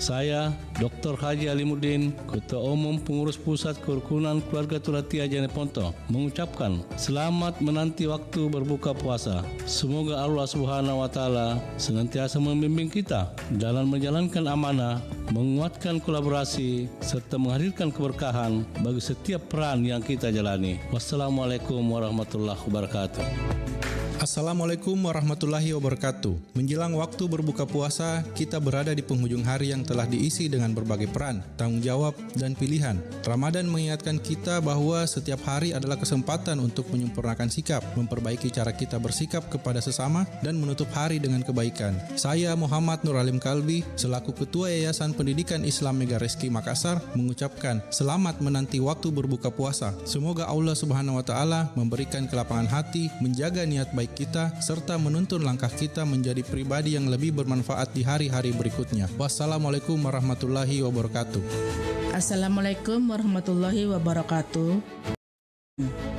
Saya, Dr. Haji Alimuddin, Ketua Umum Pengurus Pusat Kerukunan Keluarga Turatia Jeneponto, mengucapkan selamat menanti waktu berbuka puasa. Semoga Allah Subhanahu wa Ta'ala senantiasa membimbing kita dalam menjalankan amanah, menguatkan kolaborasi, serta menghadirkan keberkahan bagi setiap peran yang kita jalani. Wassalamualaikum warahmatullahi wabarakatuh. Assalamualaikum warahmatullahi wabarakatuh. Menjelang waktu berbuka puasa, kita berada di penghujung hari yang telah diisi dengan berbagai peran, tanggung jawab, dan pilihan. Ramadan mengingatkan kita bahwa setiap hari adalah kesempatan untuk menyempurnakan sikap, memperbaiki cara kita bersikap kepada sesama, dan menutup hari dengan kebaikan. Saya Muhammad Nur Alim Kalbi, selaku Ketua Yayasan Pendidikan Islam Mega Reski Makassar, mengucapkan selamat menanti waktu berbuka puasa. Semoga Allah Subhanahu wa Ta'ala memberikan kelapangan hati, menjaga niat baik kita, serta menuntun langkah kita menjadi pribadi yang lebih bermanfaat di hari-hari berikutnya. Wassalamualaikum warahmatullahi wabarakatuh. Assalamualaikum warahmatullahi wabarakatuh.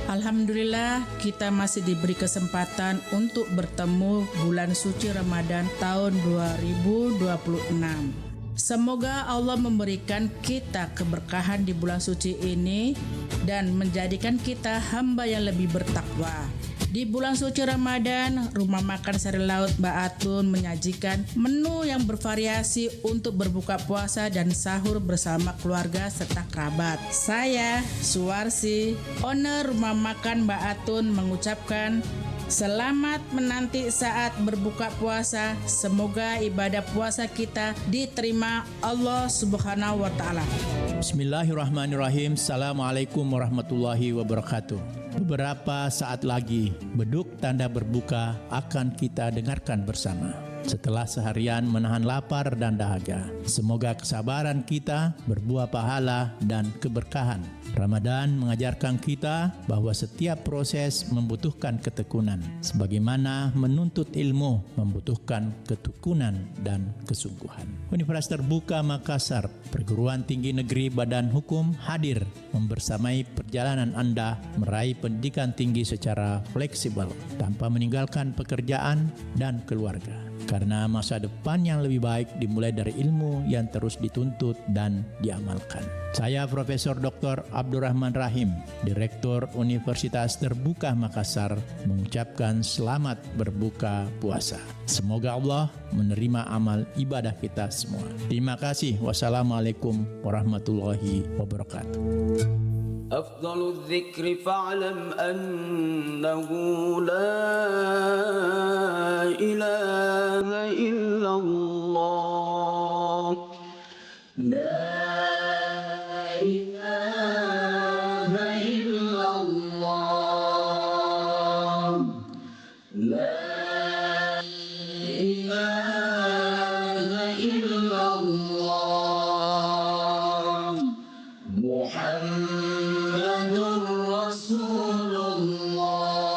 Alhamdulillah, kita masih diberi kesempatan untuk bertemu bulan suci Ramadan tahun 2026. Semoga Allah memberikan kita keberkahan di bulan suci ini dan menjadikan kita hamba yang lebih bertakwa. Di bulan suci Ramadan, Rumah Makan Sari Laut Mbak Atun menyajikan menu yang bervariasi untuk berbuka puasa dan sahur bersama keluarga serta kerabat. Saya, Suwarsi, owner Rumah Makan Mbak Atun, mengucapkan selamat menanti saat berbuka puasa. Semoga ibadah puasa kita diterima Allah Subhanahu wa Ta'ala. Bismillahirrahmanirrahim. Assalamualaikum warahmatullahi wabarakatuh. Beberapa saat lagi beduk tanda berbuka akan kita dengarkan bersama. Setelah seharian menahan lapar dan dahaga, semoga kesabaran kita berbuah pahala dan keberkahan. Ramadan mengajarkan kita bahwa setiap proses membutuhkan ketekunan, sebagaimana menuntut ilmu membutuhkan ketekunan dan kesungguhan. Universitas Terbuka Makassar, Perguruan Tinggi Negeri Badan Hukum hadir membersamai perjalanan Anda meraih pendidikan tinggi secara fleksibel tanpa meninggalkan pekerjaan dan keluarga. Karena masa depan yang lebih baik dimulai dari ilmu yang terus dituntut dan diamalkan. Saya Profesor Dr. Abdurrahman Rahim, Direktur Universitas Terbuka Makassar, mengucapkan selamat berbuka puasa. Semoga Allah menerima amal ibadah kita semua. Terima kasih. Wassalamualaikum warahmatullahi wabarakatuh. أفضل الذكر فاعلم أنه لا إله إلا الله لا إله إلا الله لا إله إلا الله محمد رسول الله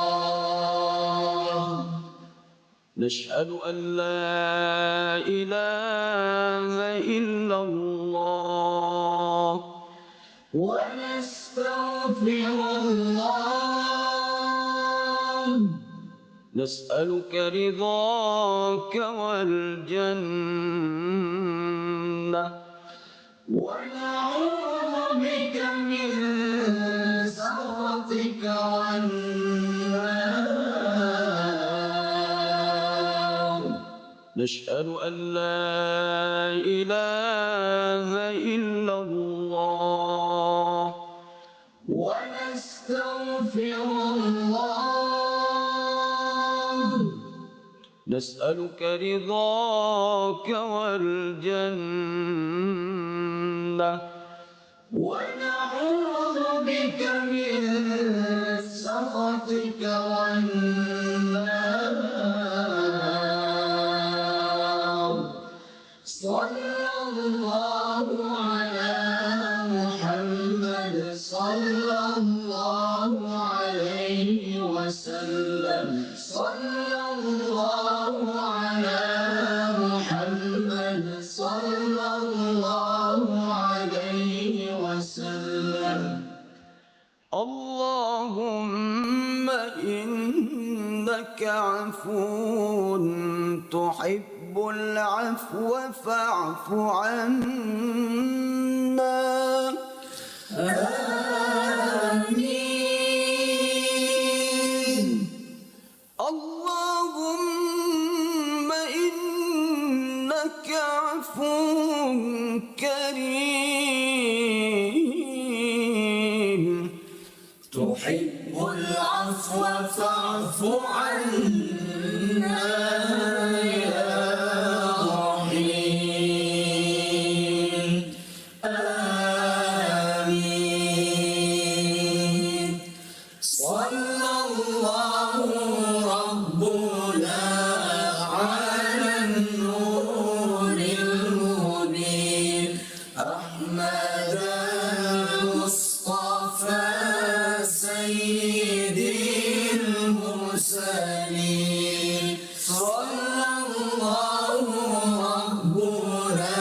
نشهد أن لا إله إلا الله ونستغفر الله نسألك رضاك والجنة ونعوذ بك من سخطك والنار نشهد أن لا إله إلا الله ونستغفر الله نسألك رضاك والجنة ونعوذ بك من سخطك والنار صلى الله على محمد صلى الله عليه وسلم صلى الله على محمد صلى الله عليه وسلم اللهم إنك عفو تحب العفو فاعف عنا. آمين. اللهم إنك عفو كريم تحب العفو فاعف عنا يا رحيم. آمين. صلى الله ربنا على النور المبين أحمد المصطفى سيد المرسلين. صلى الله ربنا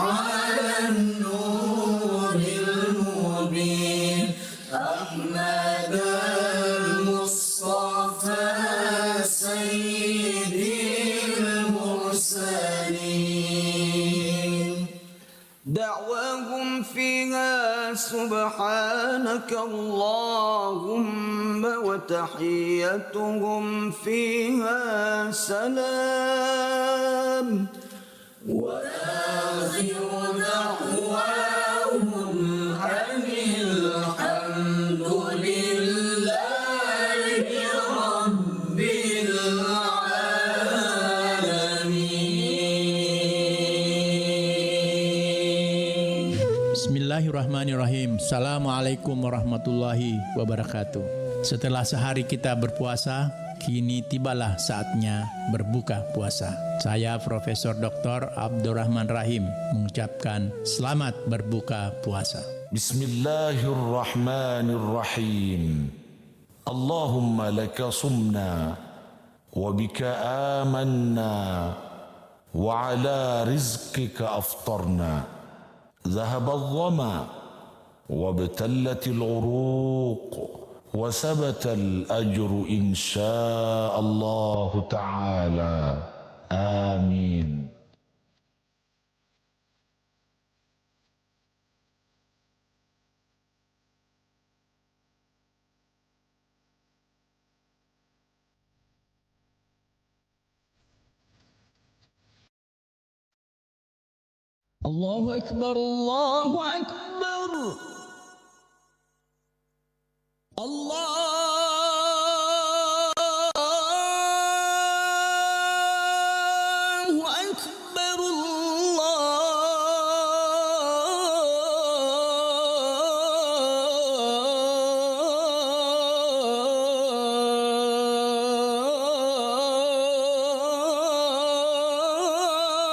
على النور المبين أحمد المصطفى سيد المرسلين. دعواهم فيها سبحانك اللهم وتحيتهم فيها سلام وآخر دعواهم أن الحمد لله رب العالمين. Bismillahirrahmanirrahim. Assalamualaikum warahmatullahi wabarakatuh. Setelah sehari kita berpuasa, kini tibalah saatnya berbuka puasa. Saya Profesor Dr. Abdurrahman Rahim mengucapkan selamat berbuka puasa. Bismillahirrahmanirrahim. Allahumma laka sumna wa bika amanna wa ala rizqika aftarna. ذهب الظما وابتلت العروق وثبت الأجر إن شاء الله تعالى. آمين. الله أكبر الله أكبر الله أكبر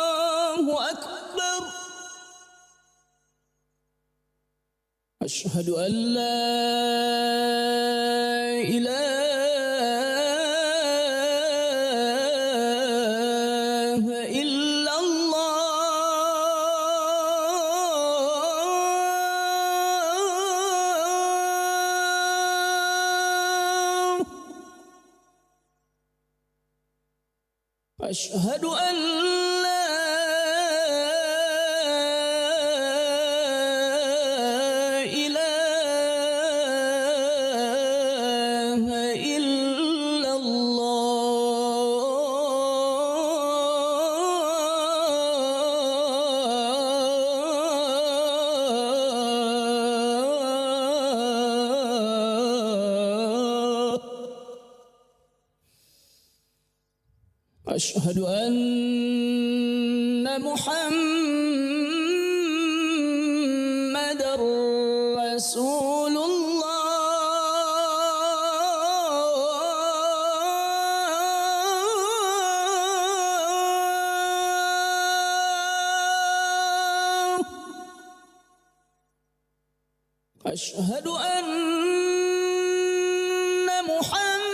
الله أكبر. أشهد أن لا إله إلا الله. أشهد أن لا إله إلا الله. أشهد أن محمدًا رسول الله. أشهد أن محمدًا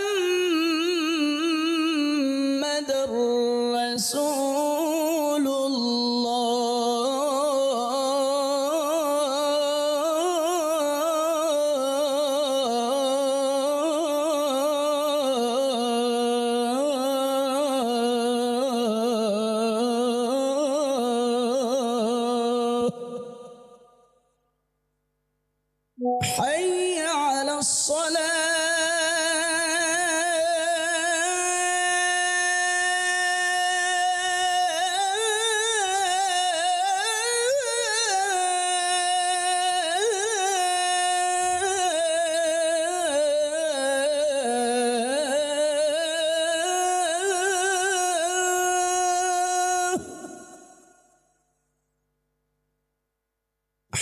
رسول الله.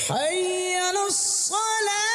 حي على الصلاة